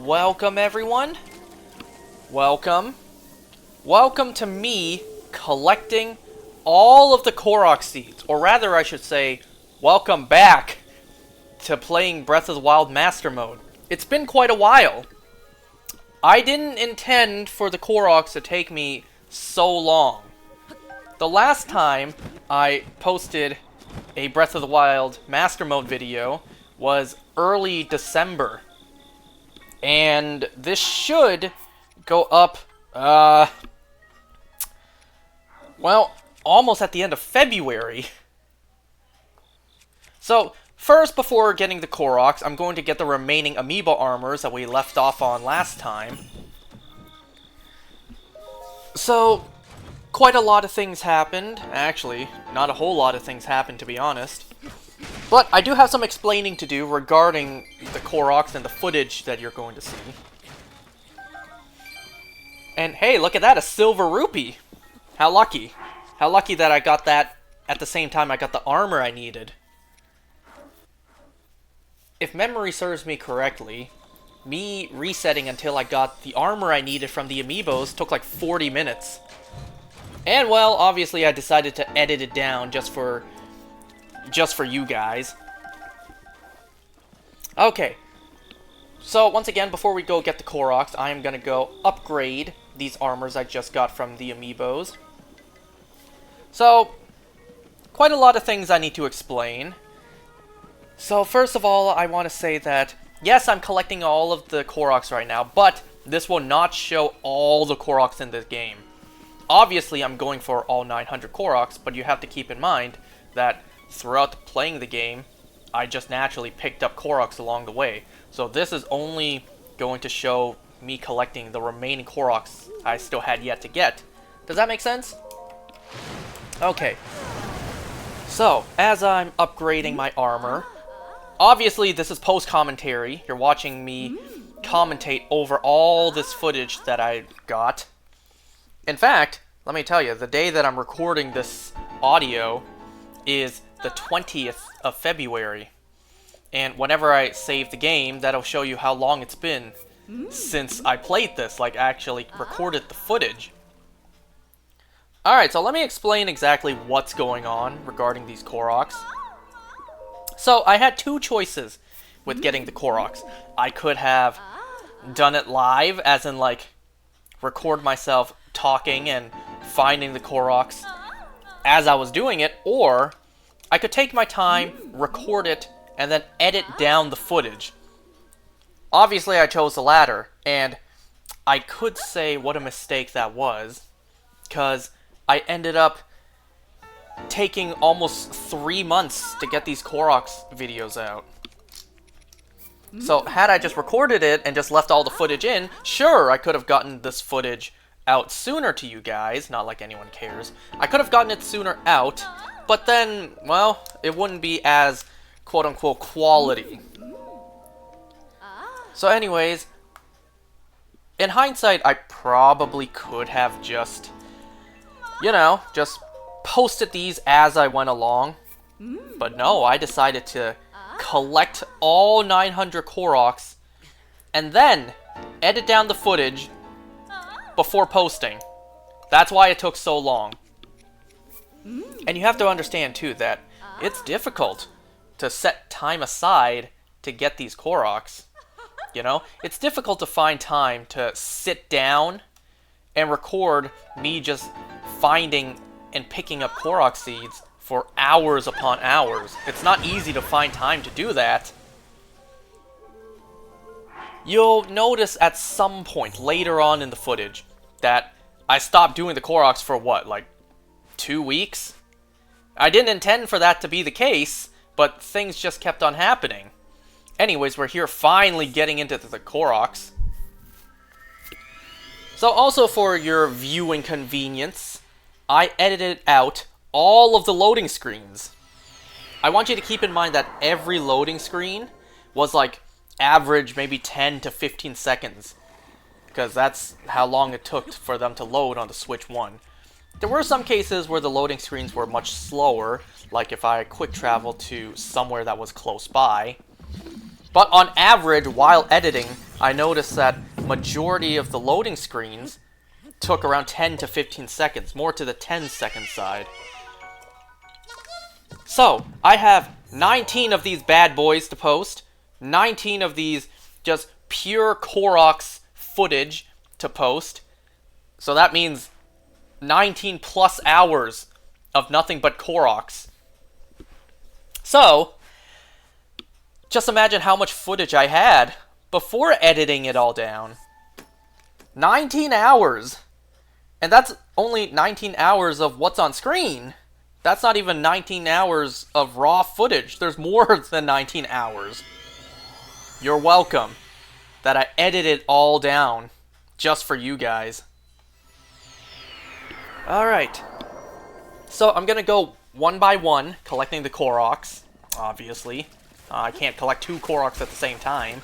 Welcome, everyone. Welcome. Welcome to me collecting all of the Koroks seeds. Or rather, I should say, welcome back to playing Breath of the Wild Master Mode. It's been quite a while. I didn't intend for the Koroks to take me so long. The last time I posted a Breath of the Wild Master Mode video was early December. And this should go up, well, almost at the end of February. So, first, before getting the Koroks, I'm going to get the remaining amiibo armors that we left off on last time. So, quite a lot of things happened. Actually, not a whole lot of things happened, to be honest. But I do have some explaining to do regarding the Koroks and the footage that you're going to see. And hey, look at that, a silver rupee! How lucky. How lucky that I got that at the same time I got the armor I needed. If memory serves me correctly, me resetting until I got the armor I needed from the amiibos took like 40 minutes. And well, obviously I decided to edit it down just for you guys. Okay. So, once again, before we go get the Koroks, I am gonna go upgrade these armors I just got from the amiibos. So, quite a lot of things I need to explain. So, first of all, I want to say that, yes, I'm collecting all of the Koroks right now, but this will not show all the Koroks in this game. Obviously, I'm going for all 900 Koroks, but you have to keep in mind that throughout playing the game, I just naturally picked up Koroks along the way. So this is only going to show me collecting the remaining Koroks I still had yet to get. Does that make sense? Okay. So, as I'm upgrading my armor, obviously this is post-commentary. You're watching me commentate over all this footage that I got. In fact, let me tell you, the day that I'm recording this audio is the 20th of February. And whenever I save the game, that'll show you how long it's been since I played this, like actually recorded the footage. Alright, so let me explain exactly what's going on regarding these Koroks. So, I had two choices with getting the Koroks. I could have done it live, as in like, record myself talking and finding the Koroks as I was doing it, or I could take my time, record it, and then edit down the footage. Obviously, I chose the latter, and I could say what a mistake that was, because I ended up taking almost 3 months to get these Koroks videos out. So, had I just recorded it and just left all the footage in, sure, I could have gotten this footage out sooner to you guys, not like anyone cares. I could have gotten it sooner out, but then, well, it wouldn't be as quote-unquote quality. So anyways, in hindsight, I probably could have just, you know, just posted these as I went along. But no, I decided to collect all 900 Koroks and then edit down the footage before posting. That's why it took so long. And you have to understand too that it's difficult to set time aside to get these Koroks. You know, it's difficult to find time to sit down and record me just finding and picking up Korok seeds for hours upon hours. It's not easy to find time to do that. You'll notice at some point later on in the footage that I stopped doing the Koroks for what, like 2 weeks? I didn't intend for that to be the case, but things just kept on happening. Anyways, we're here finally getting into the Koroks. So also for your viewing convenience, I edited out all of the loading screens. I want you to keep in mind that every loading screen was like average maybe 10 to 15 seconds. Because that's how long it took for them to load on the Switch 1. There were some cases where the loading screens were much slower, like if I quick traveled to somewhere that was close by. But on average, while editing, I noticed that majority of the loading screens took around 10 to 15 seconds, more to the 10-second side. So, I have 19 of these bad boys to post, 19 of these just pure Koroks footage to post. So that means 19 plus hours of nothing but Koroks. So, just imagine how much footage I had before editing it all down. 19 hours! And that's only 19 hours of what's on screen. That's not even 19 hours of raw footage. There's more than 19 hours. You're welcome that I edited all down just for you guys. Alright. So I'm going to go one by one, collecting the Koroks, obviously. I can't collect 2 Koroks at the same time.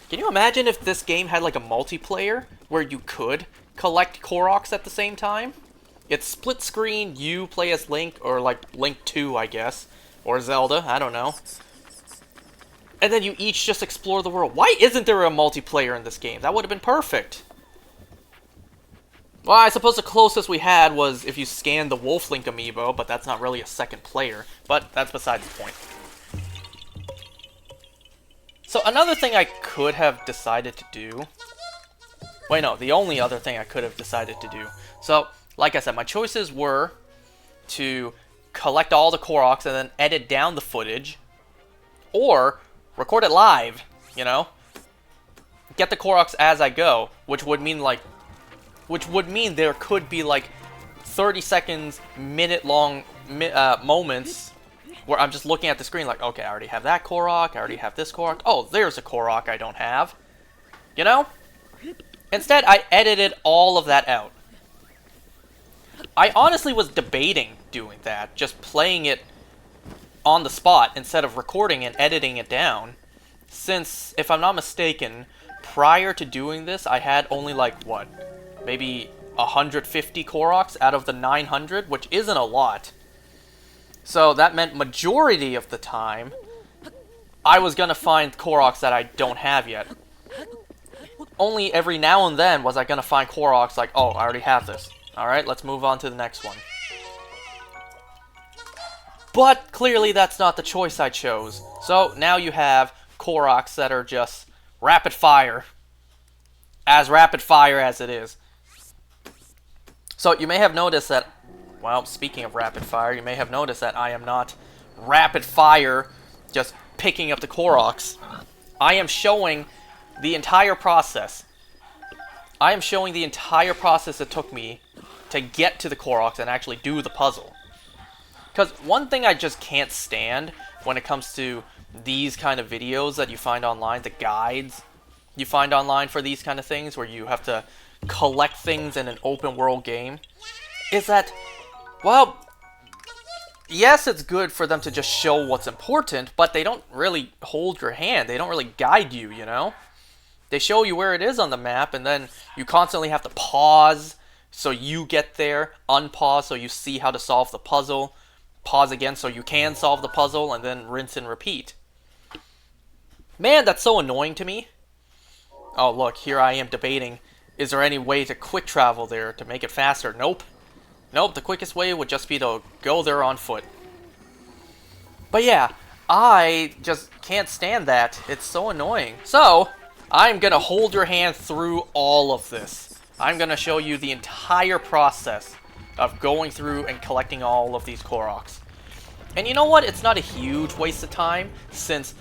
Can you imagine if this game had like a multiplayer where you could collect Koroks at the same time? It's split screen, you play as Link, or like Link 2, I guess. Or Zelda, I don't know. And then you each just explore the world. Why isn't there a multiplayer in this game? That would have been perfect. Well, I suppose the closest we had was if you scanned the Wolf Link amiibo, but that's not really a second player. But that's besides the point. So another thing I could have decided to do... Wait, no, the only other thing I could have decided to do. So, like I said, my choices were to collect all the Koroks and then edit down the footage, or record it live, you know? Get the Koroks as I go, which would mean there could be like 30 seconds, minute-long moments where I'm just looking at the screen like, okay, I already have that Korok, I already have this Korok, oh, there's a Korok I don't have, you know? Instead, I edited all of that out. I honestly was debating doing that, just playing it on the spot instead of recording and editing it down. Since, if I'm not mistaken, prior to doing this, I had only like, what, maybe 150 Koroks out of the 900, which isn't a lot. So that meant majority of the time, I was gonna find Koroks that I don't have yet. Only every now and then was I gonna find Koroks like, oh, I already have this. Alright, let's move on to the next one. But clearly that's not the choice I chose. So now you have Koroks that are just rapid fire. As rapid fire as it is. So you may have noticed that, well, speaking of rapid fire, you may have noticed that I am not rapid fire just picking up the Koroks. I am showing the entire process. I am showing the entire process it took me to get to the Koroks and actually do the puzzle. Because one thing I just can't stand when it comes to these kind of videos that you find online, the guides you find online for these kind of things, where you have to collect things in an open world game, is that, well, yes, it's good for them to just show what's important, but they don't really hold your hand. They don't really guide you, you know? They show you where it is on the map, and then you constantly have to pause so you get there, unpause so you see how to solve the puzzle, pause again so you can solve the puzzle, and then rinse and repeat. Man, that's so annoying to me. Oh, look, here I am debating, is there any way to quick travel there to make it faster? Nope. Nope, the quickest way would just be to go there on foot. But yeah, I just can't stand that. It's so annoying. So, I'm gonna hold your hand through all of this. I'm gonna show you the entire process of going through and collecting all of these Koroks. And you know what? It's not a huge waste of time, since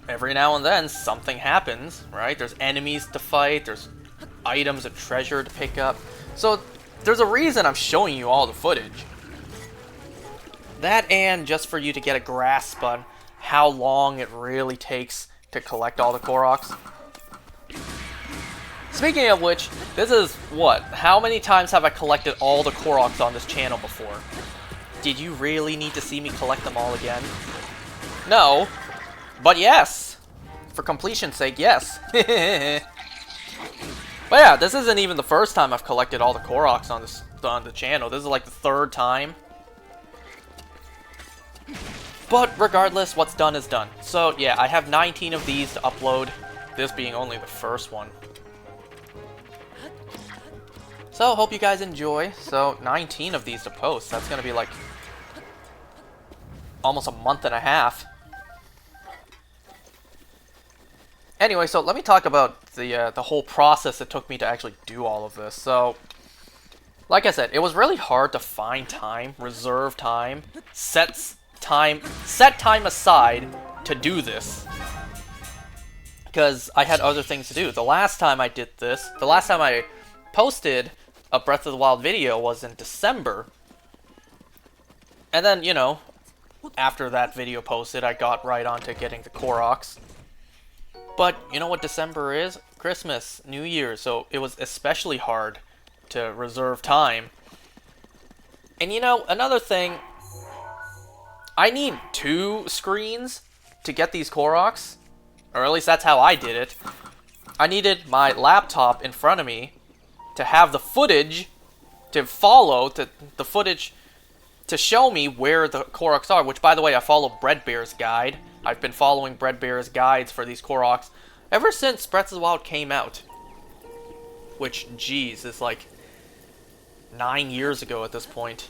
every now and then something happens, right? There's enemies to fight, there's items and treasure to pick up. So there's a reason I'm showing you all the footage. That, and just for you to get a grasp on how long it really takes to collect all the Koroks. Speaking of which, this is what? How many times have I collected all the Koroks on this channel before? Did you really need to see me collect them all again? No. But yes! For completion's sake, yes. But yeah, this isn't even the first time I've collected all the Koroks on the channel. This is like the 3rd time. But regardless, what's done is done. So yeah, I have 19 of these to upload. this being only the first one. So, hope you guys enjoy. So, 19 of these to post. That's going to be like almost a month and a half. Anyway, so let me talk about the whole process it took me to actually do all of this. So, like I said, it was really hard to find time, reserve time, set time aside to do this. Because I had other things to do. The last time I did this, the last time I posted a Breath of the Wild video was in December. And then, you know, after that video posted, I got right on to getting the Koroks. But you know what December is? Christmas, New Year, so it was especially hard to reserve time. And you know, another thing, I need 2 screens to get these Koroks, or at least that's how I did it. I needed my laptop in front of me to have the footage to follow, the footage to show me where the Koroks are, which, by the way, I follow Breadbear's guide. I've been following Breadbear's guides for these Koroks ever since Breath of the Wild came out. Which, geez, is like 9 years ago at this point.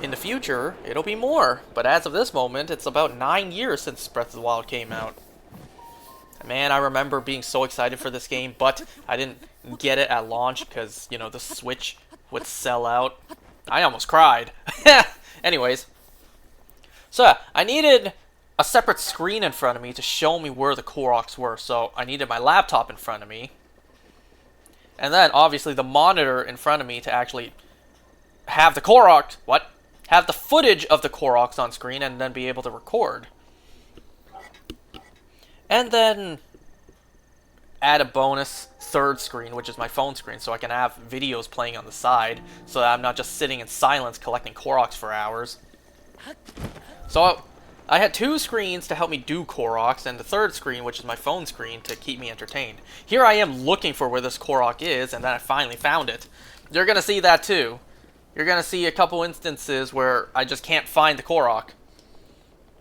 In the future, it'll be more, but as of this moment, it's about 9 years since Breath of the Wild came out. Man, I remember being so excited for this game, but I didn't get it at launch because, you know, the Switch would sell out. I almost cried. Anyways. So, yeah, I needed a separate screen in front of me to show me where the Koroks were. So, I needed my laptop in front of me. And then, obviously, the monitor in front of me to actually have the Koroks... What? Have the footage of the Koroks on screen and then be able to record. And then add a bonus 3rd screen, which is my phone screen, so I can have videos playing on the side, so that I'm not just sitting in silence collecting Koroks for hours. So I had 2 screens to help me do Koroks, and the 3rd screen, which is my phone screen, to keep me entertained. Here I am looking for where this Korok is, and then I finally found it. You're going to see that too. You're going to see a couple instances where I just can't find the Korok.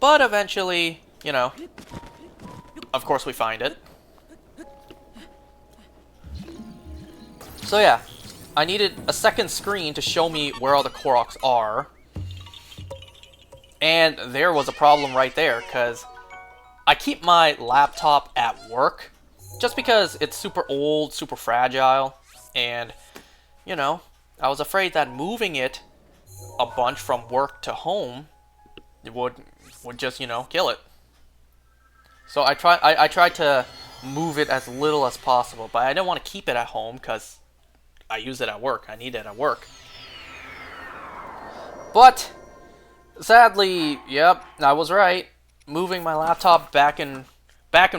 But eventually, you know, of course we find it. So yeah, I needed a 2nd screen to show me where all the Koroks are. And there was a problem right there, because I keep my laptop at work, just because it's super old, super fragile, and, you know, I was afraid that moving it a bunch from work to home would just, you know, kill it. So I tried to move it as little as possible, but I didn't want to keep it at home because I use it at work. I need it at work. But sadly, yep, I was right. Moving my laptop back and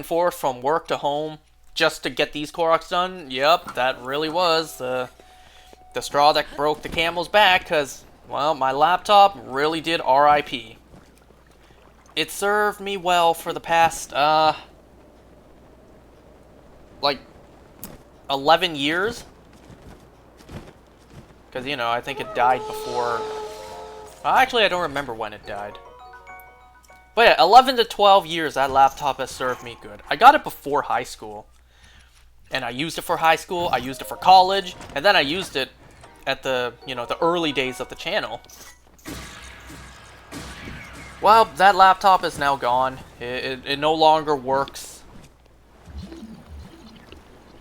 forth from work to home just to get these Koroks done. Yep, that really was the straw that broke the camel's back, because, well, my laptop really did RIP. It served me well for the past, like, 11 years. Because, you know, I think it died before... Actually, I don't remember when it died. But yeah, 11 to 12 years that laptop has served me good. I got it before high school. And I used it for high school, I used it for college, and then I used it at the, you know, the early days of the channel. Well, that laptop is now gone. It no longer works.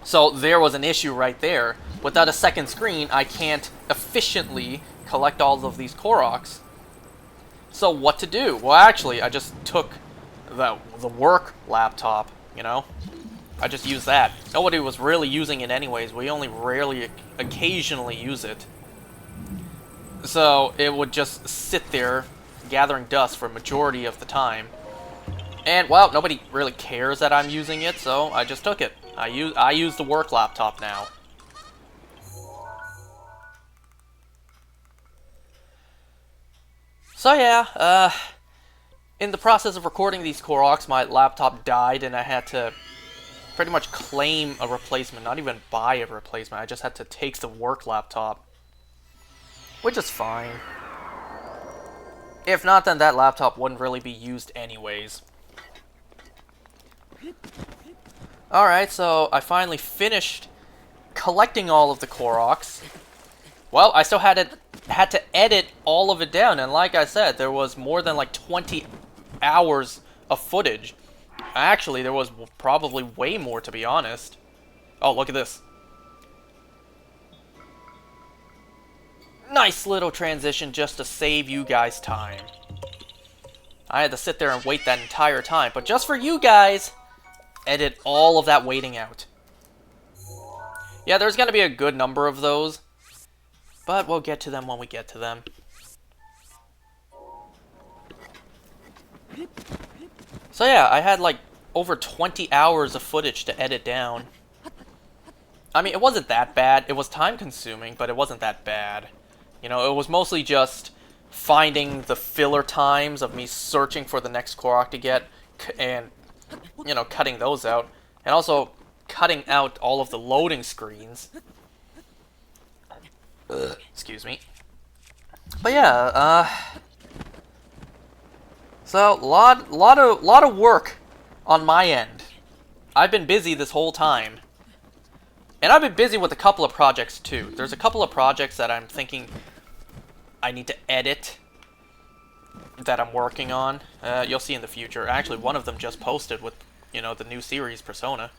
So there was an issue right there. Without a 2nd screen, I can't efficiently collect all of these Koroks. So what to do? Well, actually, I just took the work laptop, you know? I just used that. Nobody was really using it anyways. We only rarely, occasionally use it. So it would just sit there gathering dust for a majority of the time. And, well, nobody really cares that I'm using it, so I just took it. I use the work laptop now. So yeah, in the process of recording these Koroks, my laptop died and I had to pretty much claim a replacement, not even buy a replacement. I just had to take the work laptop, which is fine. If not, then that laptop wouldn't really be used anyways. Alright, so I finally finished collecting all of the Koroks. Well, I still had to edit all of it down, and like I said, there was more than like 20 hours of footage. Actually, there was probably way more, to be honest. Oh, look at this. Nice little transition just to save you guys time. I had to sit there and wait that entire time, but just for you guys, edit all of that waiting out. Yeah, there's going to be a good number of those, but we'll get to them when we get to them. So yeah, I had like over 20 hours of footage to edit down. I mean, it wasn't that bad. It was time consuming, but it wasn't that bad. You know, it was mostly just finding the filler times of me searching for the next Korok to get, and, you know, cutting those out. And also cutting out all of the loading screens. Excuse me. But yeah, so lot of work on my end. I've been busy this whole time. And I've been busy with a couple of projects too. There's a couple of projects that I'm thinking I need to edit that I'm working on. You'll see in the future. Actually, one of them just posted with, you know, the new series Persona.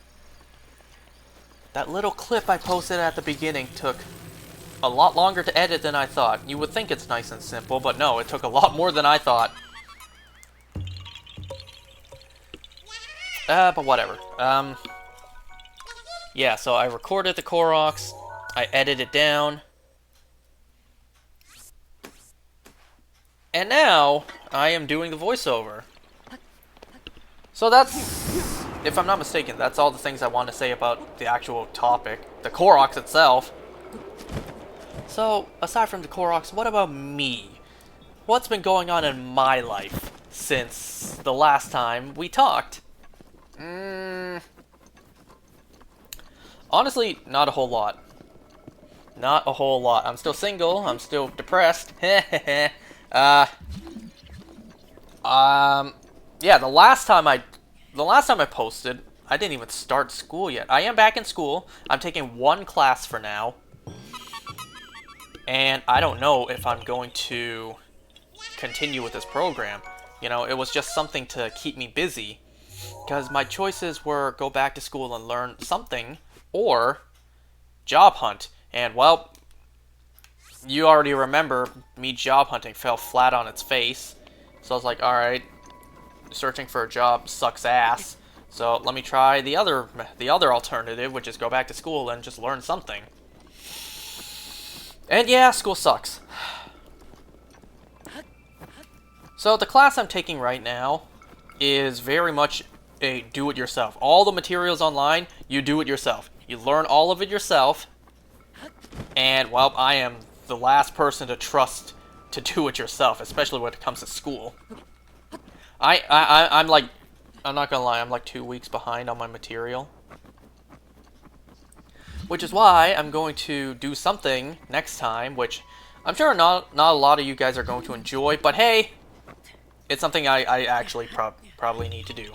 That little clip I posted at the beginning took a lot longer to edit than I thought. You would think it's nice and simple, but no, it took a lot more than I thought. But whatever. Yeah, so I recorded the Koroks, I edited it down, and now I am doing the voiceover. So that's, if I'm not mistaken, that's all the things I want to say about the actual topic, the Koroks itself. So, aside from the Koroks, what about me? What's been going on in my life since the last time we talked? Honestly, not a whole lot. Not a whole lot. I'm still single. I'm still depressed. Yeah, the last time I posted, I didn't even start school yet. I am back in school. I'm taking one class for now. And I don't know if I'm going to continue with this program. You know, it was just something to keep me busy. Because my choices were go back to school and learn something, or job hunt. And, well, you already remember me job hunting fell flat on its face. So I was like, alright, searching for a job sucks ass. So let me try the other alternative, which is go back to school and just learn something. And yeah, school sucks. So the class I'm taking right now is very much a do-it-yourself. All the materials online, you do it yourself. You learn all of it yourself. And, well, I am the last person to trust to do it yourself, especially when it comes to school. I'm like, I'm not gonna lie, I'm like 2 weeks behind on my material. Which is why I'm going to do something next time, which I'm sure not a lot of you guys are going to enjoy, but hey, it's something I actually probably need to do.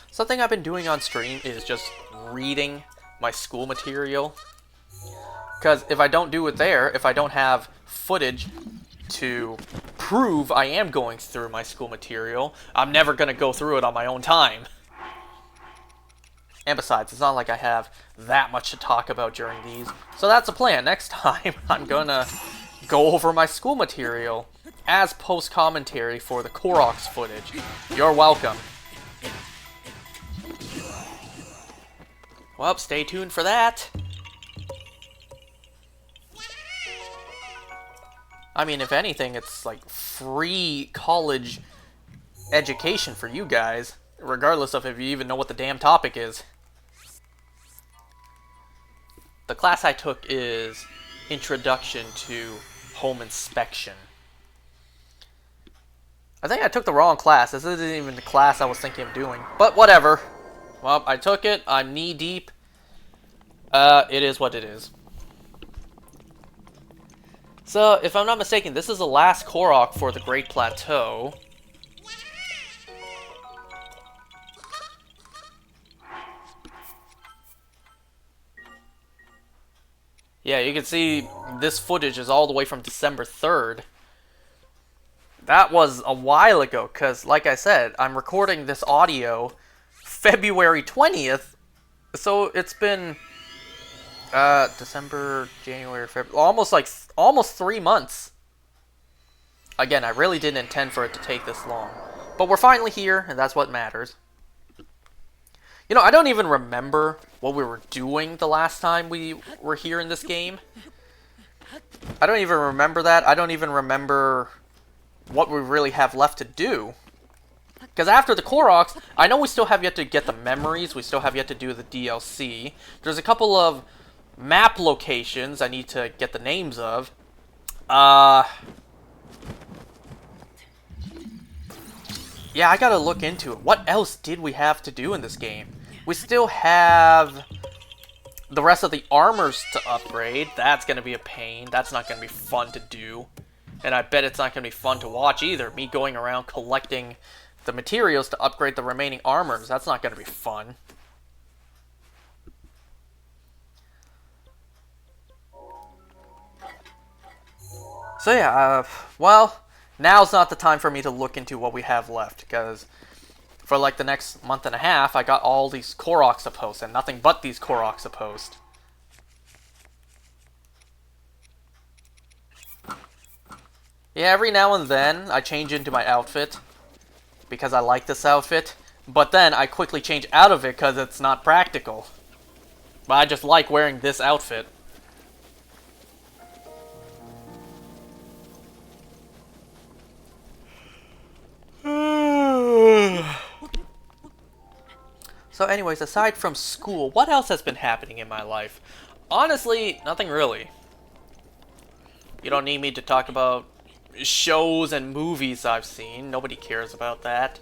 Something I've been doing on stream is just reading my school material. Because if I don't do it there, if I don't have footage to prove I am going through my school material, I'm never going to go through it on my own time. And besides, it's not like I have that much to talk about during these. So that's the plan. Next time, I'm going to go over my school material as post-commentary for the Koroks footage. You're welcome. Well, stay tuned for that. I mean, if anything, it's like free college education for you guys, regardless of if you even know what the damn topic is. The class I took is Introduction to Home Inspection. I think I took the wrong class. This isn't even the class I was thinking of doing. But whatever. Well, I took it. I'm knee deep. It is what it is. So, if I'm not mistaken, this is the last Korok for the Great Plateau. Yeah, you can see this footage is all the way from December 3rd. That was a while ago, because, like I said, I'm recording this audio February 20th, so it's been, December, January, February, almost 3 months. Again, I really didn't intend for it to take this long. But we're finally here, and that's what matters. You know, I don't even remember what we were doing the last time we were here in this game. I don't even remember that. I don't even remember what we really have left to do. Because after the Koroks, I know we still have yet to get the memories. We still have yet to do the DLC. There's a couple of map locations I need to get the names of. Yeah, I gotta look into it. What else did we have to do in this game? We still have the rest of the armors to upgrade. That's gonna be a pain. That's not gonna be fun to do. And I bet it's not gonna be fun to watch either. Me going around collecting the materials to upgrade the remaining armors. That's not gonna be fun. So yeah, well, now's not the time for me to look into what we have left, because for like the next month and a half, I got all these Koroks to post, and nothing but these Koroks to post. Yeah, every now and then, I change into my outfit, because I like this outfit, but then I quickly change out of it because it's not practical. But I just like wearing this outfit. So anyways, aside from school, what else has been happening in my life? Honestly, nothing really. You don't need me to talk about shows and movies I've seen. Nobody cares about that.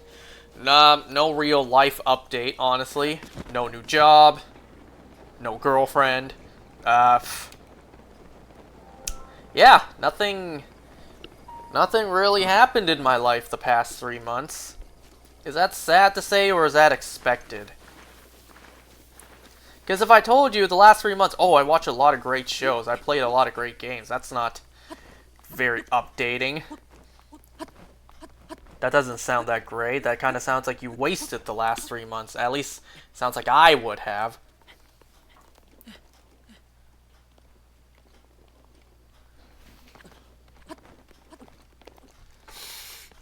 Nah, no real life update, honestly. No new job. No girlfriend. Yeah, nothing really happened in my life the past 3 months. Is that sad to say, or is that expected? Because if I told you the last 3 months, oh, I watched a lot of great shows, I played a lot of great games, that's not very updating. That doesn't sound that great. That kind of sounds like you wasted the last 3 months. At least, sounds like I would have.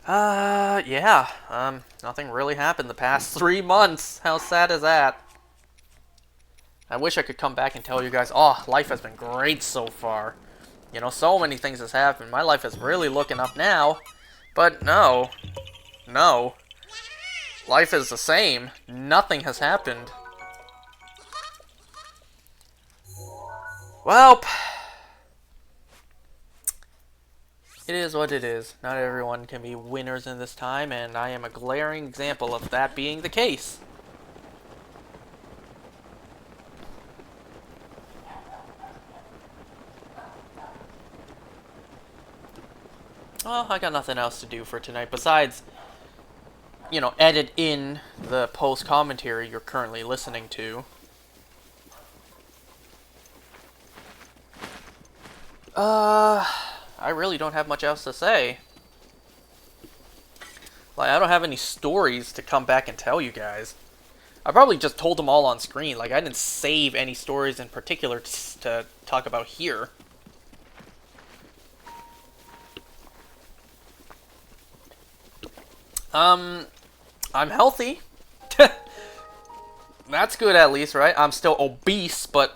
Yeah. Nothing really happened the past 3 months. How sad is that? I wish I could come back and tell you guys, oh, life has been great so far. You know, so many things has happened. My life is really looking up now. But no. No. Life is the same. Nothing has happened. Well, it is what it is. Not everyone can be winners in this time, and I am a glaring example of that being the case. Well, I got nothing else to do for tonight besides, you know, edit in the post commentary you're currently listening to. I really don't have much else to say. Like, I don't have any stories to come back and tell you guys. I probably just told them all on screen. Like, I didn't save any stories in particular to talk about here. I'm healthy. That's good at least, right? I'm still obese, but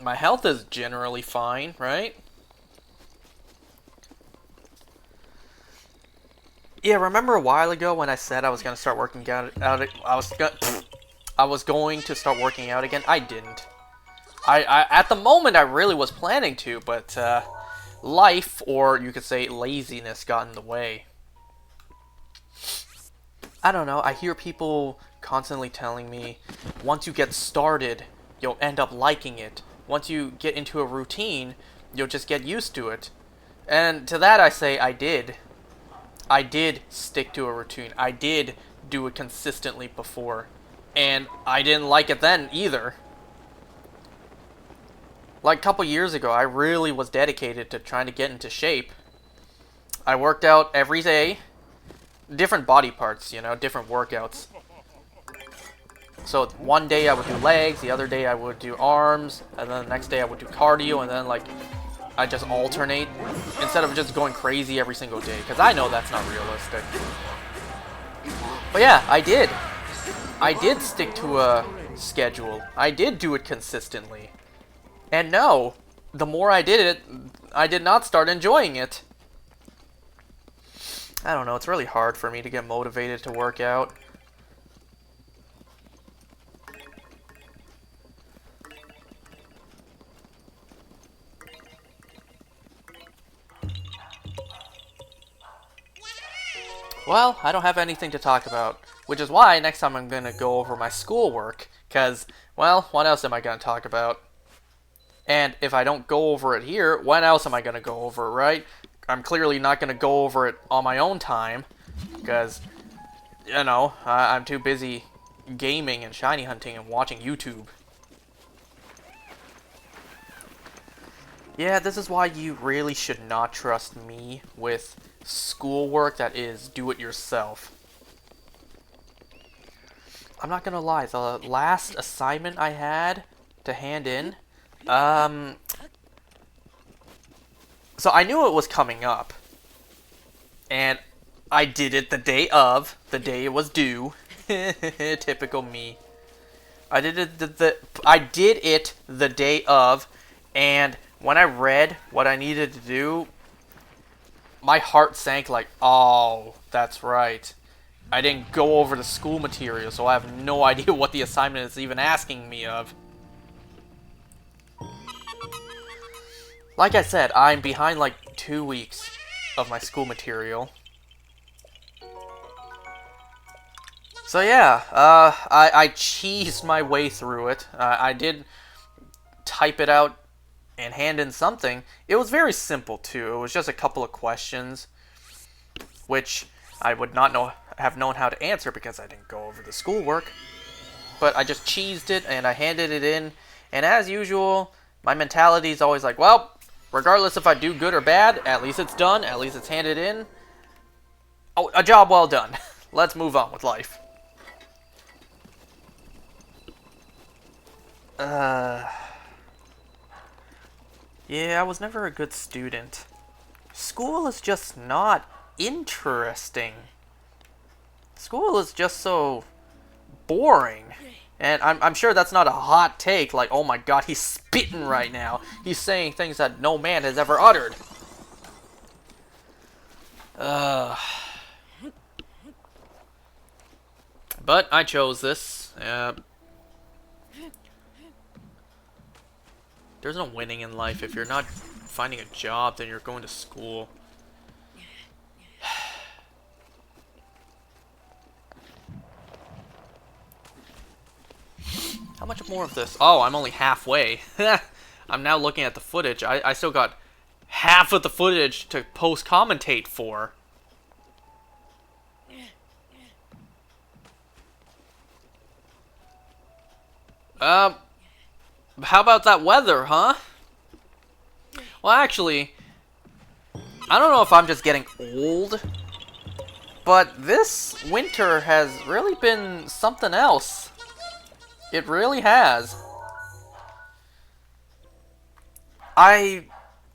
my health is generally fine, right? Yeah, remember a while ago when I said I was gonna start working out? I was going to start working out again. I didn't. I at the moment I really was planning to, but life, or you could say laziness, got in the way. I don't know, I hear people constantly telling me, once you get started, you'll end up liking it. Once you get into a routine, you'll just get used to it. And to that I say, I did. I did stick to a routine. I did do it consistently before. And I didn't like it then either. Like a couple years ago, I really was dedicated to trying to get into shape. I worked out every day, different body parts, you know, different workouts. So one day I would do legs, the other day I would do arms, and then the next day I would do cardio, and then like I just alternate instead of just going crazy every single day, because I know that's not realistic. But yeah, I did. I did stick to a schedule. I did do it consistently. And no, the more I did it, I did not start enjoying it. I don't know, it's really hard for me to get motivated to work out. Well, I don't have anything to talk about, which is why next time I'm going to go over my schoolwork, because, well, what else am I going to talk about? And if I don't go over it here, when else am I going to go over it, right? I'm clearly not going to go over it on my own time, because, you know, I'm too busy gaming and shiny hunting and watching YouTube. Yeah, this is why you really should not trust me with schoolwork that is do-it-yourself. I'm not gonna lie, the last assignment I had to hand in, so I knew it was coming up, and I did it the day it was due. Typical me. I did it the day of, and when I read what I needed to do, my heart sank like, oh, that's right. I didn't go over the school material, so I have no idea what the assignment is even asking me of. Like I said, I'm behind like 2 weeks of my school material. So yeah, I cheesed my way through it. I did type it out and hand in something. It was very simple too. It was just a couple of questions, which I would not have known how to answer because I didn't go over the schoolwork. But I just cheesed it and I handed it in. And as usual, my mentality is always like, well, regardless if I do good or bad, at least it's done. At least it's handed in. Oh, a job well done. Let's move on with life. Yeah, I was never a good student. School is just not interesting. School is just so boring. And I'm sure that's not a hot take, like, oh my god, he's spitting right now. He's saying things that no man has ever uttered. But I chose this. There's no winning in life. If you're not finding a job, then you're going to school. How much more of this? Oh, I'm only halfway. I'm now looking at the footage. I still got half of the footage to post-commentate for. How about that weather, huh? Well, actually, I don't know if I'm just getting old, but this winter has really been something else. It really has. I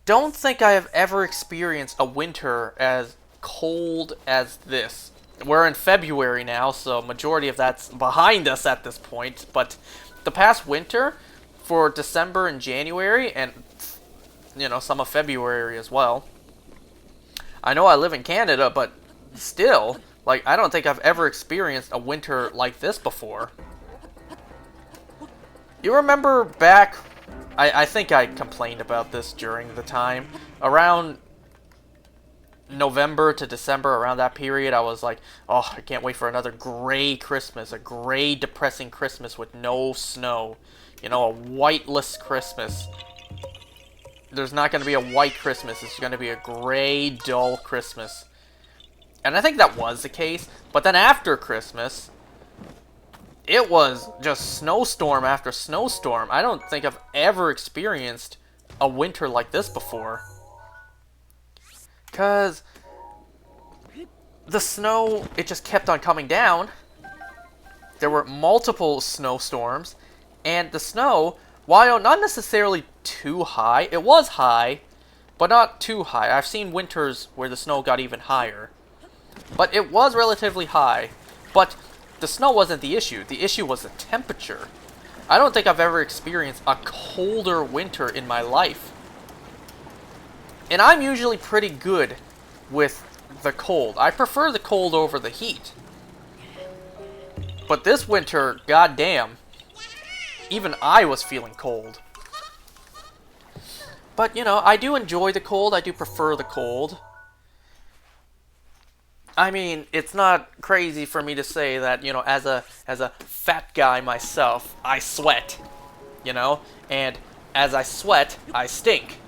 don't think I have ever experienced a winter as cold as this. We're in February now, so majority of that's behind us at this point, but the past winter, for December and January, and, you know, some of February as well. I know I live in Canada, but still, like, I don't think I've ever experienced a winter like this before. You remember back, I think I complained about this during the time, around November to December, around that period, I was like, oh, I can't wait for another gray Christmas, a gray, depressing Christmas with no snow. You know, a whiteless Christmas. There's not going to be a white Christmas. It's going to be a gray, dull Christmas. And I think that was the case. But then after Christmas, it was just snowstorm after snowstorm. I don't think I've ever experienced a winter like this before. Because the snow, it just kept on coming down. There were multiple snowstorms. And the snow, while not necessarily too high, it was high, but not too high. I've seen winters where the snow got even higher. But it was relatively high. But the snow wasn't the issue. The issue was the temperature. I don't think I've ever experienced a colder winter in my life. And I'm usually pretty good with the cold. I prefer the cold over the heat. But this winter, goddamn, even I was feeling cold. But, you know, I do enjoy the cold. I do prefer the cold. I mean, it's not crazy for me to say that, you know, as a fat guy myself, I sweat, you know? And as I sweat, I stink.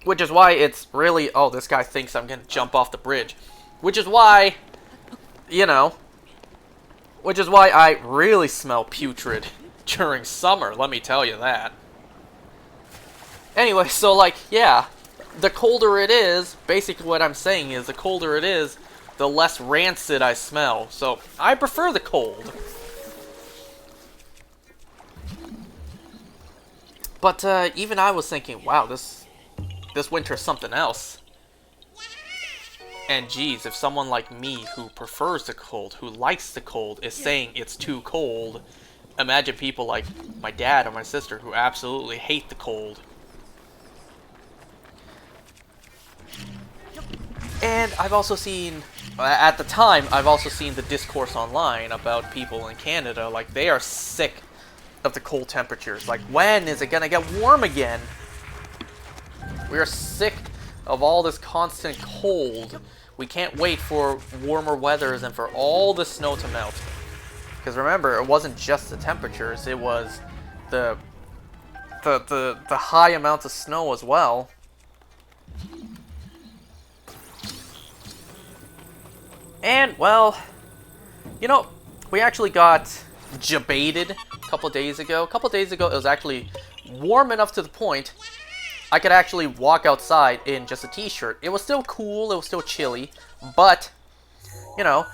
Which is why it's really... Oh, this guy thinks I'm gonna jump off the bridge. Which is why, you know... Which is why I really smell putrid during summer, let me tell you that. Anyway, so, like, yeah... The colder it is, basically what I'm saying is, the colder it is, the less rancid I smell. So, I prefer the cold. But, even I was thinking, wow, this winter's something else. And geez, if someone like me, who prefers the cold, who likes the cold, is saying it's too cold, imagine people like my dad or my sister who absolutely hate the cold. And I've also seen, at the time, I've also seen the discourse online about people in Canada, like, they are sick of the cold temperatures. Like, when is it gonna get warm again? We are sick of all this constant cold. We can't wait for warmer weathers and for all the snow to melt. Because remember, it wasn't just the temperatures, it was the high amounts of snow as well. And, well, you know, we actually got jebaited a couple days ago. A couple days ago, it was actually warm enough to the point I could actually walk outside in just a t-shirt. It was still cool, it was still chilly, but, you know,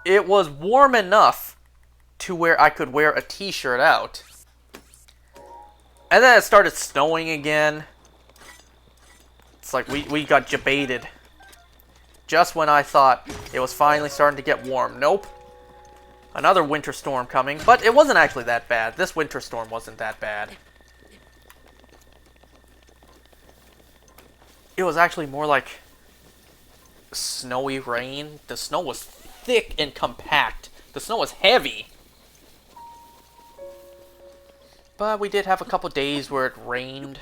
it was warm enough to where I could wear a t-shirt out. And then it started snowing again. It's like we got jebaited. Just when I thought it was finally starting to get warm. Nope. Another winter storm coming. But it wasn't actually that bad. This winter storm wasn't that bad. It was actually more like snowy rain. The snow was thick and compact. The snow was heavy. But we did have a couple days where it rained.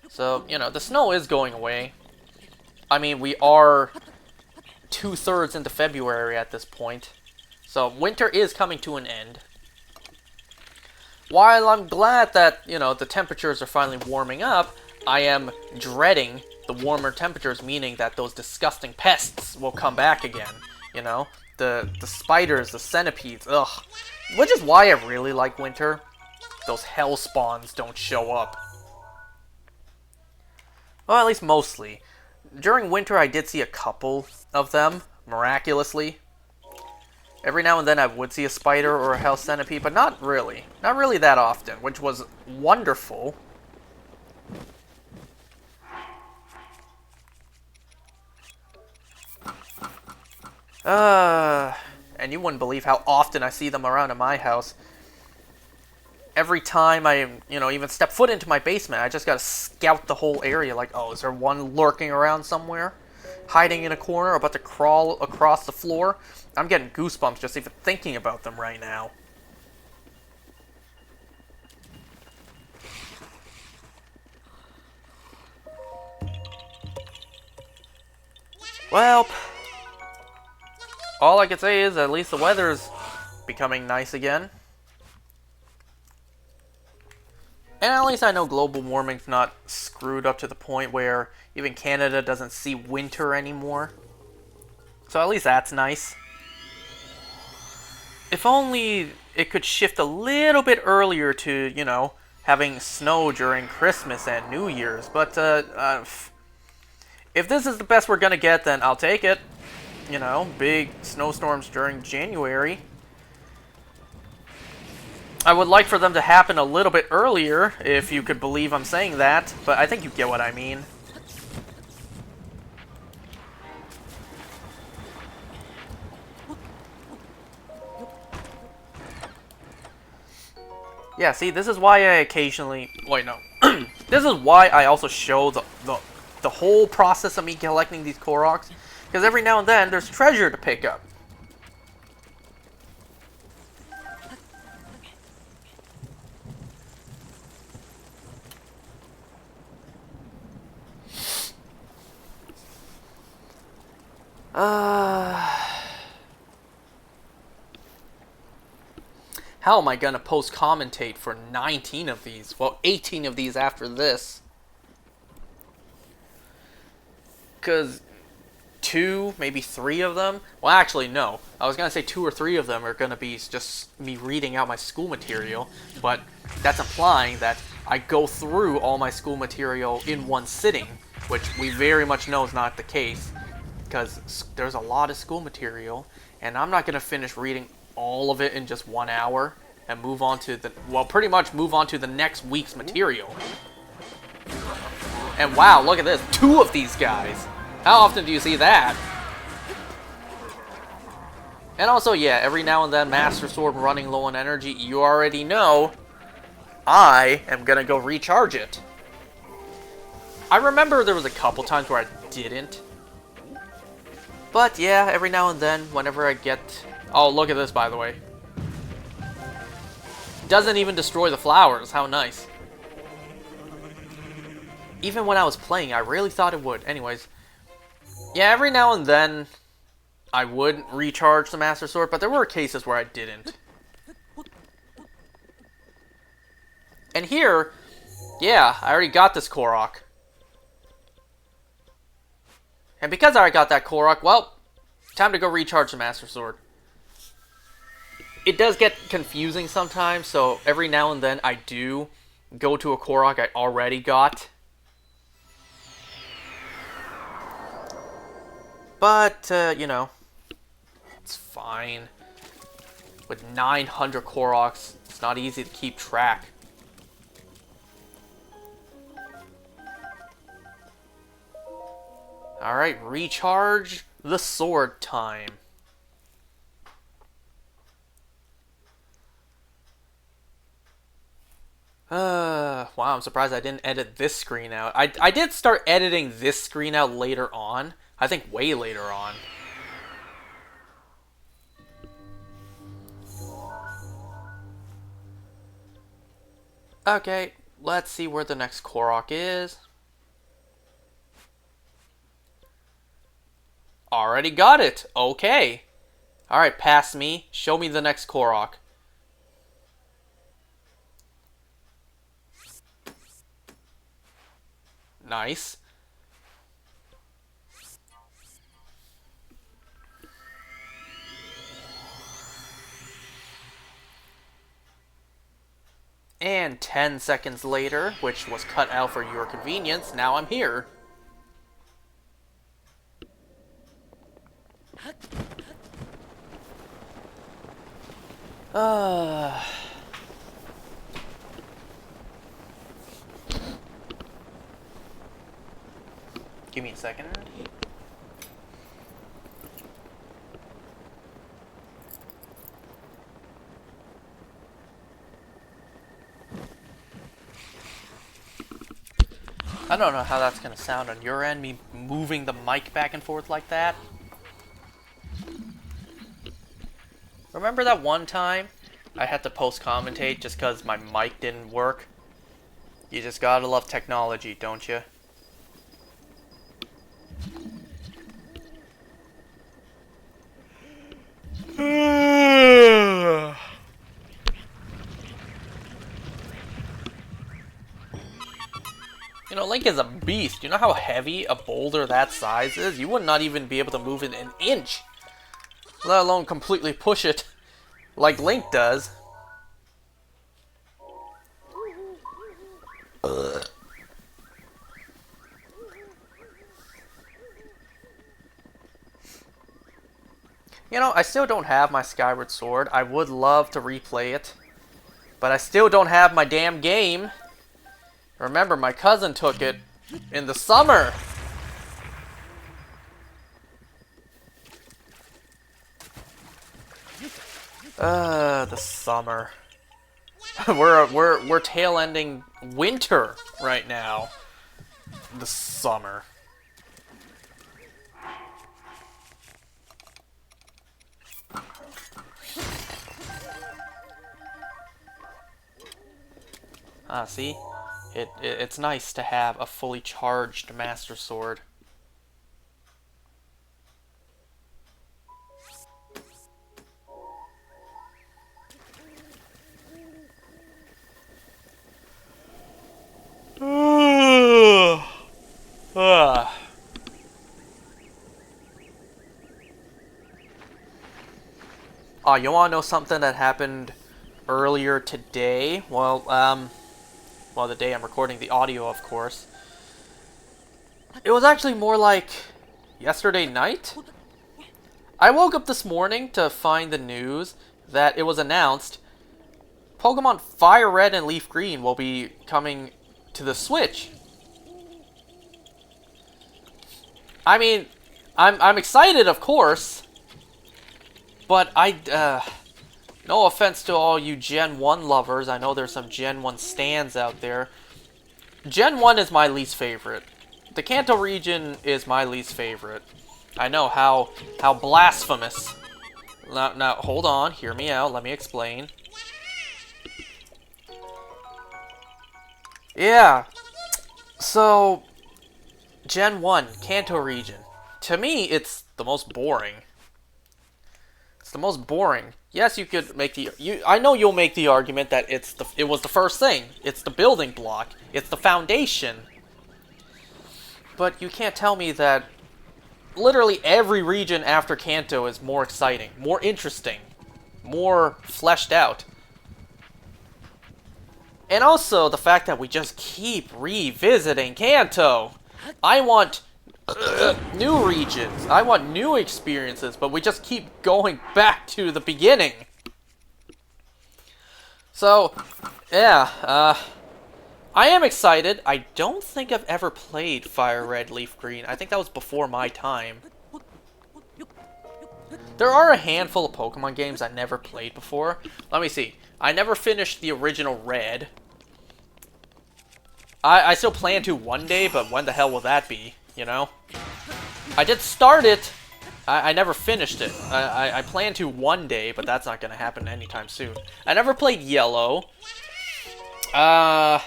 So, you know, the snow is going away. I mean, we are 2/3 into February at this point. So winter is coming to an end. While I'm glad that, you know, the temperatures are finally warming up, I am dreading the warmer temperatures, meaning that those disgusting pests will come back again. You know, the spiders, the centipedes, ugh. Which is why I really like winter. Those hell spawns don't show up. Well, at least mostly. During winter, I did see a couple of them, miraculously. Every now and then I would see a spider or a hell centipede, but not really. Not really that often, which was wonderful. And you wouldn't believe how often I see them around in my house. Every time I, you know, even step foot into my basement, I just gotta scout the whole area. Like, oh, is there one lurking around somewhere? Hiding in a corner, about to crawl across the floor? I'm getting goosebumps just even thinking about them right now. Well, all I can say is at least the weather's becoming nice again. And at least I know global warming's not screwed up to the point where even Canada doesn't see winter anymore. So at least that's nice. If only it could shift a little bit earlier to, you know, having snow during Christmas and New Year's. But, if this is the best we're gonna get, then I'll take it. You know, big snowstorms during January. I would like for them to happen a little bit earlier, if you could believe I'm saying that, but I think you get what I mean. Yeah, see, this is why I occasionally... Wait, no. This is why I also show the whole process of me collecting these Koroks, because every now and then, there's treasure to pick up. How am I gonna post-commentate for 19 of these? Well, 18 of these after this. Because 2, maybe 3 of them... Well, actually, no. I was gonna say 2 or 3 of them are gonna be just me reading out my school material, but that's implying that I go through all my school material in one sitting, which we very much know is not the case. Because there's a lot of school material, and I'm not going to finish reading all of it in just 1 hour and move on to the, well, pretty much move on to the next week's material. And wow, look at this, 2 of these guys. How often do you see that? And also, yeah, every now and then, Master Sword running low on energy, you already know I am going to go recharge it. I remember there was a couple times where I didn't. But yeah, every now and then, whenever I get... Oh, look at this, by the way. Doesn't even destroy the flowers. How nice. Even when I was playing, I really thought it would. Anyways. Yeah, every now and then, I would recharge the Master Sword, but there were cases where I didn't. And here, yeah, I already got this Korok. And because I got that Korok, well, time to go recharge the Master Sword. It does get confusing sometimes, so every now and then I do go to a Korok I already got. But, you know, it's fine. With 900 Koroks, it's not easy to keep track. Alright, recharge the sword time. Wow, I'm surprised I didn't edit this screen out. I did start editing this screen out later on. I think way later on. Okay, let's see where the next Korok is. Already got it. Okay. Alright, pass me. Show me the next Korok. Nice. And 10 seconds later, which was cut out for your convenience, now I'm here. Give me a second. I don't know how that's going to sound on your end, me moving the mic back and forth like that. Remember that one time I had to post-commentate just because my mic didn't work? You just gotta love technology, don't you? You know, Link is a beast. You know how heavy a boulder that size is? You would not even be able to move it an inch, let alone completely push it like Link does. You know, I still don't have my Skyward Sword. I would love to replay it. But I still don't have my damn game. Remember, my cousin took it in the summer. The summer. we're tail ending winter right now. The summer. Ah, see? It's nice to have a fully charged Master Sword. Oh, you wanna know something that happened earlier today? Well, the day I'm recording the audio, of course. It was actually more like yesterday night. I woke up this morning to find the news that it was announced Pokemon Fire Red and Leaf Green will be coming to the Switch. I mean, I'm excited, of course, but no offense to all you Gen 1 lovers. I know there's some Gen 1 stans out there. Gen 1 is my least favorite. The Kanto region is my least favorite. I know how blasphemous. Now, hold on. Hear me out. Let me explain. Yeah. So, Gen 1, Kanto region. To me, it's the most boring. It's the most boring. Yes, you could make the... I know you'll make the argument that it was the first thing. It's the building block. It's the foundation. But you can't tell me that literally every region after Kanto is more exciting, more interesting, more fleshed out. And also the fact that we just keep revisiting Kanto. I want new regions. I want new experiences, but we just keep going back to the beginning. So, yeah, I am excited. I don't think I've ever played Fire Red, Leaf Green. I think that was before my time. There are a handful of Pokemon games I never played before. Let me see. I never finished the original Red. I still plan to one day, but when the hell will that be, you know? I did start it. I never finished it. I plan to one day, but that's not going to happen anytime soon. I never played Yellow. I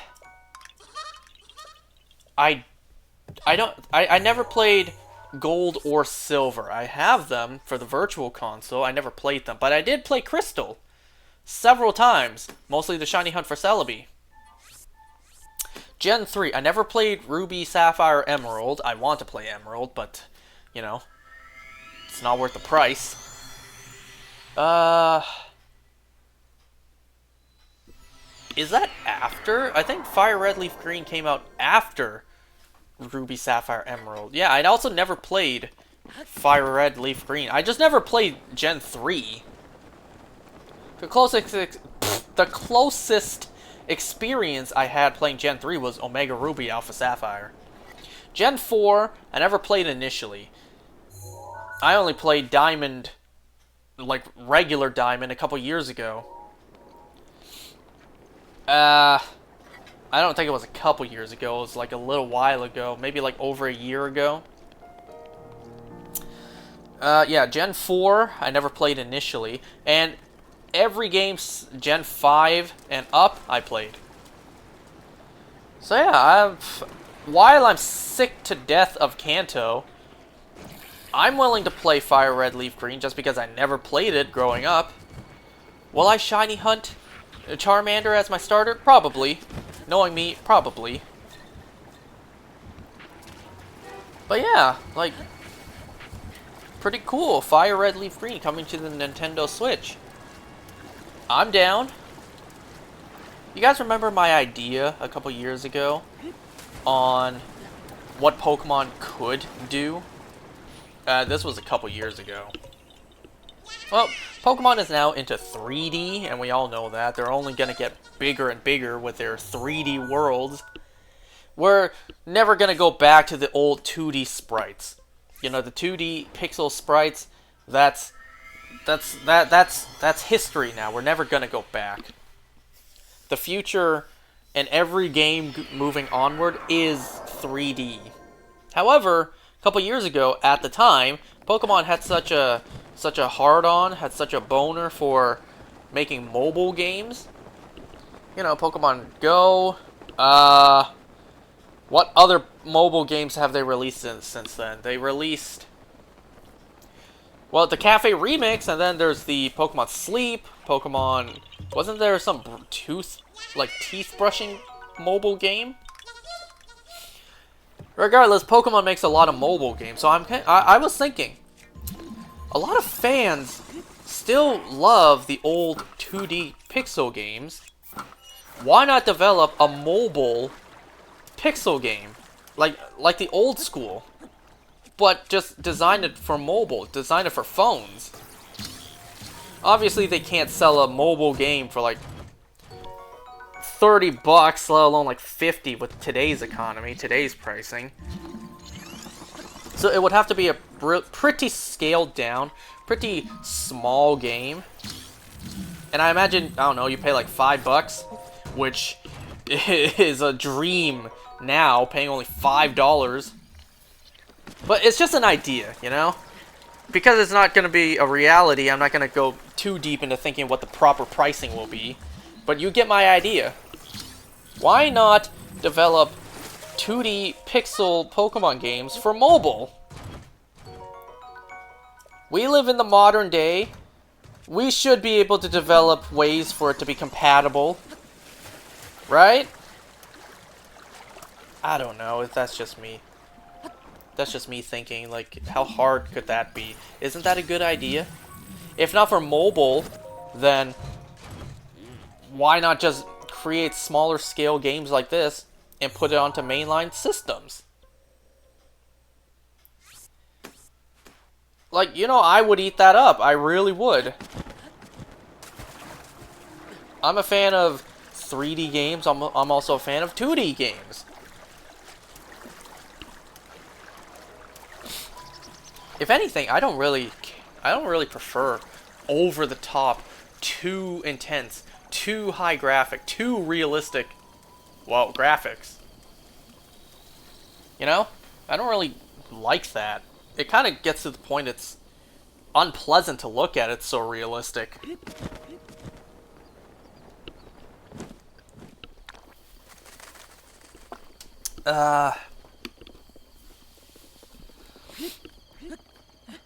never played Gold or Silver. I have them for the Virtual Console. I never played them, but I did play Crystal several times, mostly the Shiny Hunt for Celebi. Gen 3, I never played Ruby, Sapphire, Emerald. I want to play Emerald, but, you know, it's not worth the price. Is that after? I think Fire Red, Leaf Green came out after Ruby, Sapphire, Emerald. Yeah, I'd also never played Fire Red, Leaf Green. I just never played Gen 3. The closest experience I had playing Gen 3 was Omega Ruby, Alpha Sapphire. Gen 4, I never played initially. I only played Diamond, like regular Diamond, a couple years ago. I don't think it was a couple years ago. It was like a little while ago. Maybe like over a year ago. Yeah, Gen 4, I never played initially. And every game Gen 5 and up, I played. So yeah, while I'm sick to death of Kanto, I'm willing to play Fire Red, Leaf Green just because I never played it growing up. Will I Shiny Hunt Charmander as my starter? Probably. Knowing me, probably. But yeah, like, pretty cool. Fire Red, Leaf Green coming to the Nintendo Switch. I'm down. You guys remember my idea a couple years ago on what Pokemon could do? This was a couple years ago. Well, Pokemon is now into 3D, and we all know that. They're only going to get bigger and bigger with their 3D worlds. We're never going to go back to the old 2D sprites. You know, the 2D pixel sprites, that's history now. We're never going to go back. The future in every game moving onward is 3D. However, a couple years ago, at the time, Pokemon had such a hard-on, had such a boner for making mobile games. You know, Pokemon Go. What other mobile games have they released since then? They released, well, the Cafe Remix, and then there's the Pokemon Sleep, Pokemon... Wasn't there some teeth brushing mobile game? Regardless, Pokemon makes a lot of mobile games, so I was thinking, a lot of fans still love the old 2D pixel games. Why not develop a mobile pixel game, like the old school, but just design it for mobile, design it for phones? Obviously, they can't sell a mobile game for like $30, let alone like 50 with today's economy, today's pricing. So it would have to be a pretty scaled down, pretty small game. And I imagine, I don't know, you pay like $5, which is a dream now, paying only $5. But it's just an idea, you know? Because it's not going to be a reality, I'm not going to go too deep into thinking what the proper pricing will be. But you get my idea. Why not develop 2D pixel Pokemon games for mobile? We live in the modern day. We should be able to develop ways for it to be compatible. Right? I don't know if that's just me. That's just me thinking, like, how hard could that be? Isn't that a good idea? If not for mobile, then why not just create smaller scale games like this and put it onto mainline systems? Like, you know, I would eat that up. I really would. I'm a fan of 3D games. I'm also a fan of 2D games. If anything, I don't really prefer over the top, too intense, too high graphic, too realistic, well, graphics. You know? I don't really like that. It kind of gets to the point it's unpleasant to look at. It's so realistic.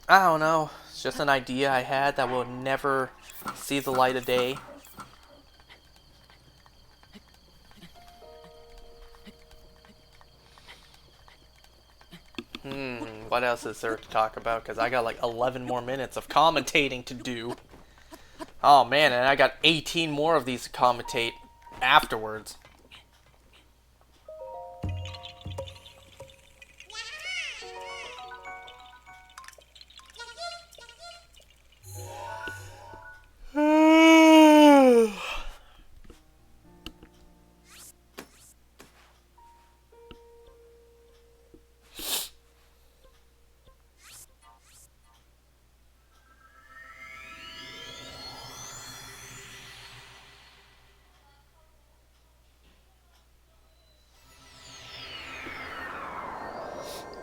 I don't know. It's just an idea I had that will never see the light of day. What else is there to talk about? Because I got like 11 more minutes of commentating to do. Oh man, and I got 18 more of these to commentate afterwards.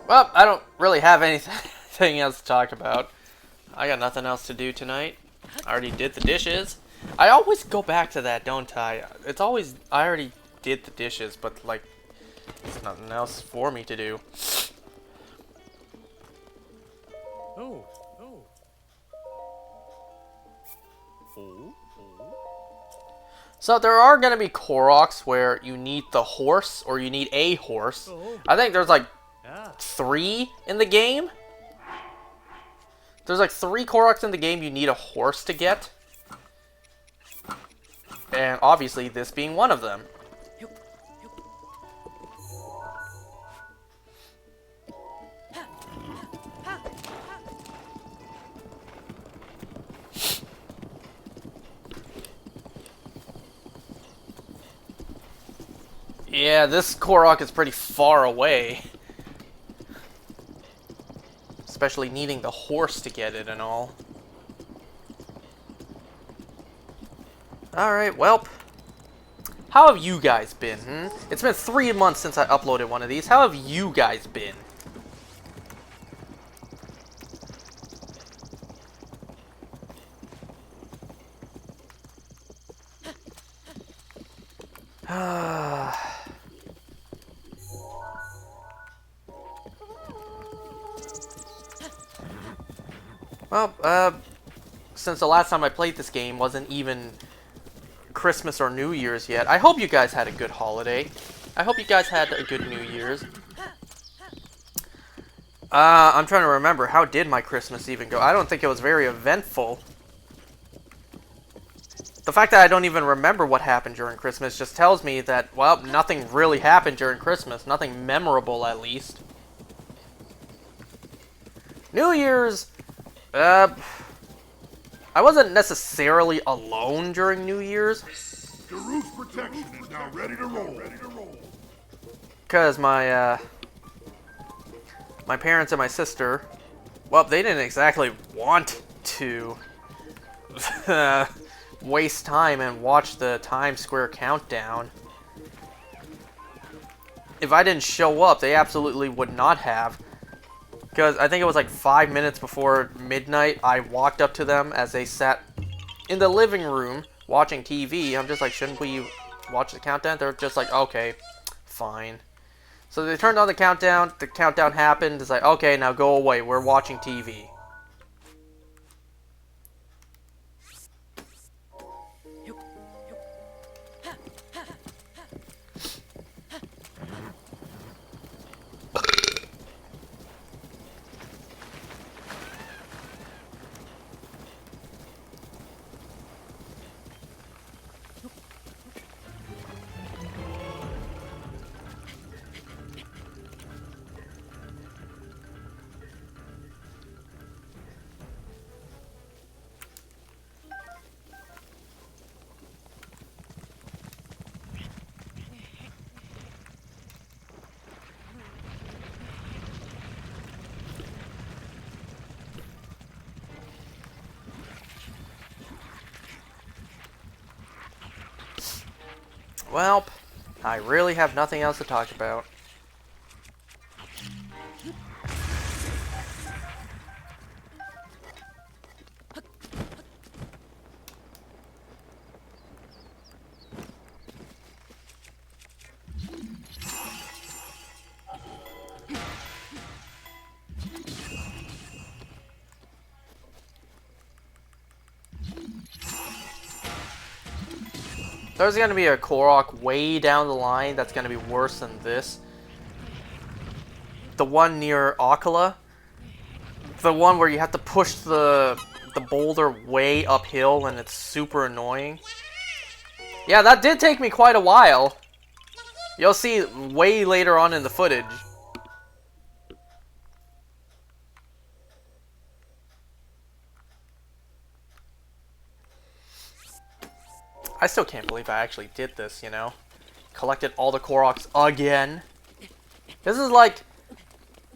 Well, I don't really have anything else to talk about. I got nothing else to do tonight. I already did the dishes. I always go back to that, don't I? It's always, I already did the dishes, but like, there's nothing else for me to do. Oh, oh. Oh, oh. So there are going to be Koroks where you need the horse, or you need a horse. Oh. I think there's like Yeah. 3 in the game. There's like 3 Koroks in the game you need a horse to get. And obviously this being one of them. Yeah, this Korok is pretty far away. Especially needing the horse to get it and all. Alright, welp. How have you guys been, It's been 3 months since I uploaded one of these. How have you guys been? Well, since the last time I played this game wasn't even Christmas or New Year's yet, I hope you guys had a good holiday. I hope you guys had a good New Year's. I'm trying to remember, how did my Christmas even go? I don't think it was very eventful. The fact that I don't even remember what happened during Christmas just tells me that, well, nothing really happened during Christmas. Nothing memorable, at least. New Year's, I wasn't necessarily alone during New Year's. Garoo's protection is now ready to roll. Because my parents and my sister, well, they didn't exactly want to waste time and watch the Times Square countdown. If I didn't show up, they absolutely would not have. Because I think it was like 5 minutes before midnight, I walked up to them as they sat in the living room watching TV. I'm just like, shouldn't we watch the countdown? They're just like, okay, fine. So they turned on the countdown happened, it's like, okay, now go away, we're watching TV. Well, I really have nothing else to talk about. There's going to be a Korok way down the line that's going to be worse than this. The one near Akala. The one where you have to push the boulder way uphill and it's super annoying. Yeah, that did take me quite a while. You'll see way later on in the footage. I still can't believe I actually did this, you know? Collected all the Koroks again. This is like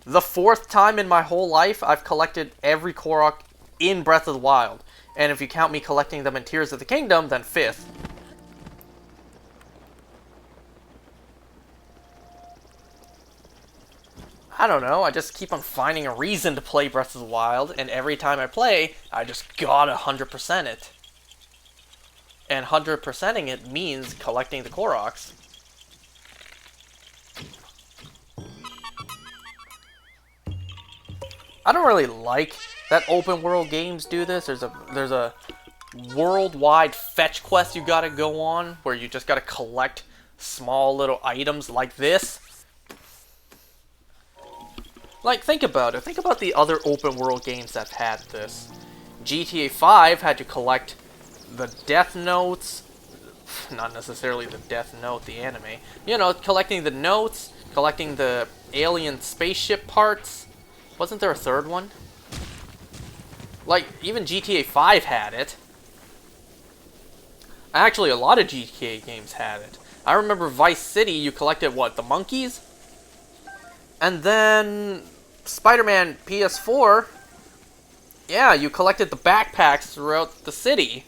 the 4th time in my whole life I've collected every Korok in Breath of the Wild. And if you count me collecting them in Tears of the Kingdom, then 5th. I don't know, I just keep on finding a reason to play Breath of the Wild, and every time I play, I just gotta 100% it. And 100%ing it means collecting the Koroks. I don't really like that open world games do this. There's a worldwide fetch quest you gotta go on where you just gotta collect small little items like this. Like, think about it. Think about the other open world games that had this. GTA 5 had to collect the Death Notes, Not necessarily the Death Note, the anime. You know, collecting the notes, collecting the alien spaceship parts. Wasn't there a third one? Like, even GTA 5 had it. Actually, a lot of GTA games had it. I remember Vice City, you collected, what, the monkeys? And then Spider-Man PS4, yeah, you collected the backpacks throughout the city.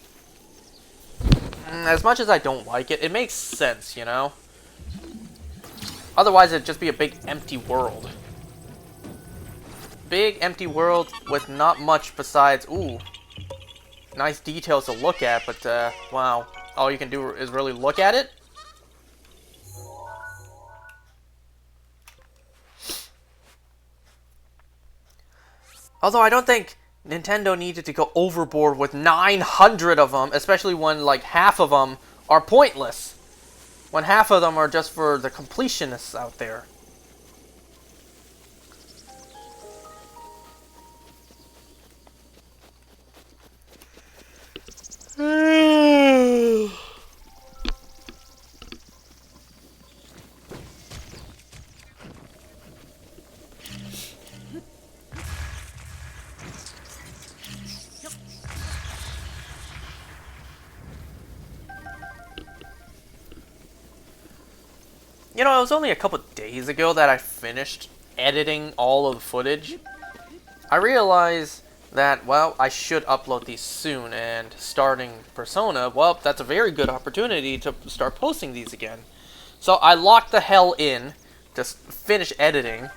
As much as I don't like it, it makes sense, you know? Otherwise, it'd just be a big empty world. Big empty world with not much besides, ooh, nice details to look at, but, wow. All you can do is really look at it? Although I don't think Nintendo needed to go overboard with 900 of them, especially when, like, half of them are pointless. When half of them are just for the completionists out there. You know, it was only a couple days ago that I finished editing all of the footage. I realized that, well, I should upload these soon, and starting Persona, well, that's a very good opportunity to start posting these again. So I locked the hell in to finish editing,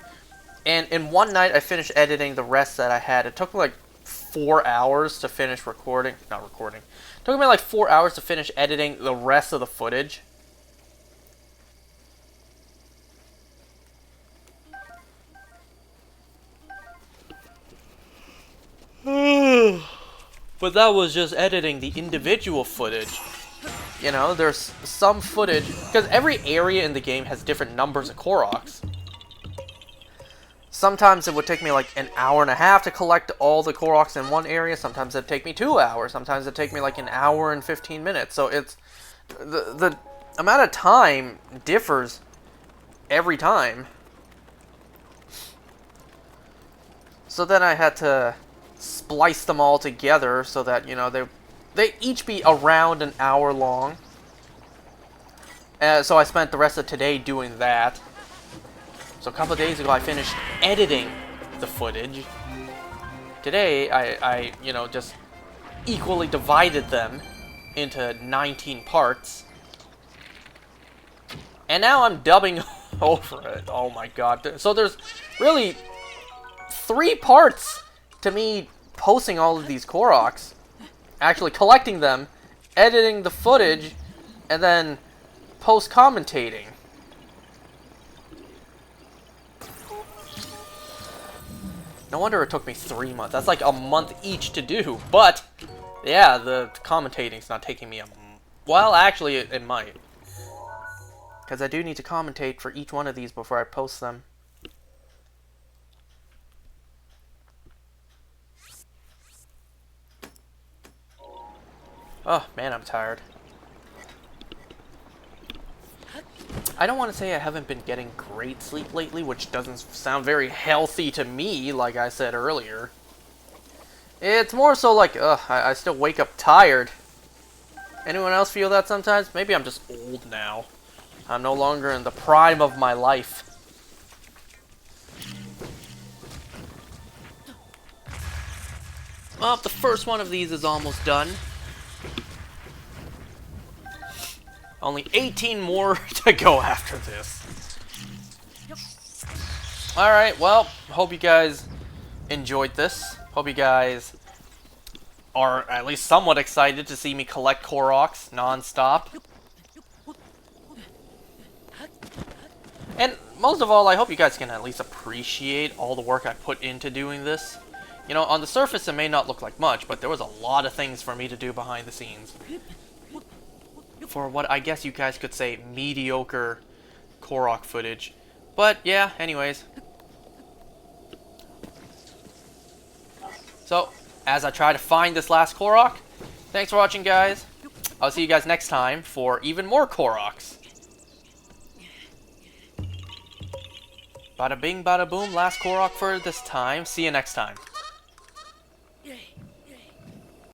and in one night I finished editing the rest that I had. It took me like 4 hours to finish recording. Not recording. It took me like 4 hours to finish editing the rest of the footage. But that was just editing the individual footage. You know, there's some footage, because every area in the game has different numbers of Koroks. Sometimes it would take me like an hour and a half to collect all the Koroks in one area. Sometimes it'd take me 2 hours. Sometimes it'd take me like an hour and 15 minutes. So it's, the amount of time differs every time. So then I had to splice them all together so that, you know, they each be around an hour long. So I spent the rest of today doing that. So a couple of days ago I finished editing the footage. Today I you know, just equally divided them into 19 parts. And now I'm dubbing over it. Oh my god. So there's really 3 parts to me posting all of these Koroks, actually collecting them, editing the footage, and then post-commentating. No wonder it took me 3 months. That's like a month each to do. But, yeah, the commentating's not taking me a... Well, actually, it might. Because I do need to commentate for each one of these before I post them. Oh, man, I'm tired. I don't want to say I haven't been getting great sleep lately, which doesn't sound very healthy to me, like I said earlier. It's more so like, I still wake up tired. Anyone else feel that sometimes? Maybe I'm just old now. I'm no longer in the prime of my life. Well, the first one of these is almost done. Only 18 more to go after this. Alright, well, hope you guys enjoyed this. Hope you guys are at least somewhat excited to see me collect Koroks non-stop. And most of all, I hope you guys can at least appreciate all the work I put into doing this. You know, on the surface it may not look like much, but there was a lot of things for me to do behind the scenes. For what I guess you guys could say mediocre Korok footage. But yeah, anyways. So, as I try to find this last Korok, thanks for watching, guys. I'll see you guys next time for even more Koroks. Bada bing, bada boom. Last Korok for this time. See you next time.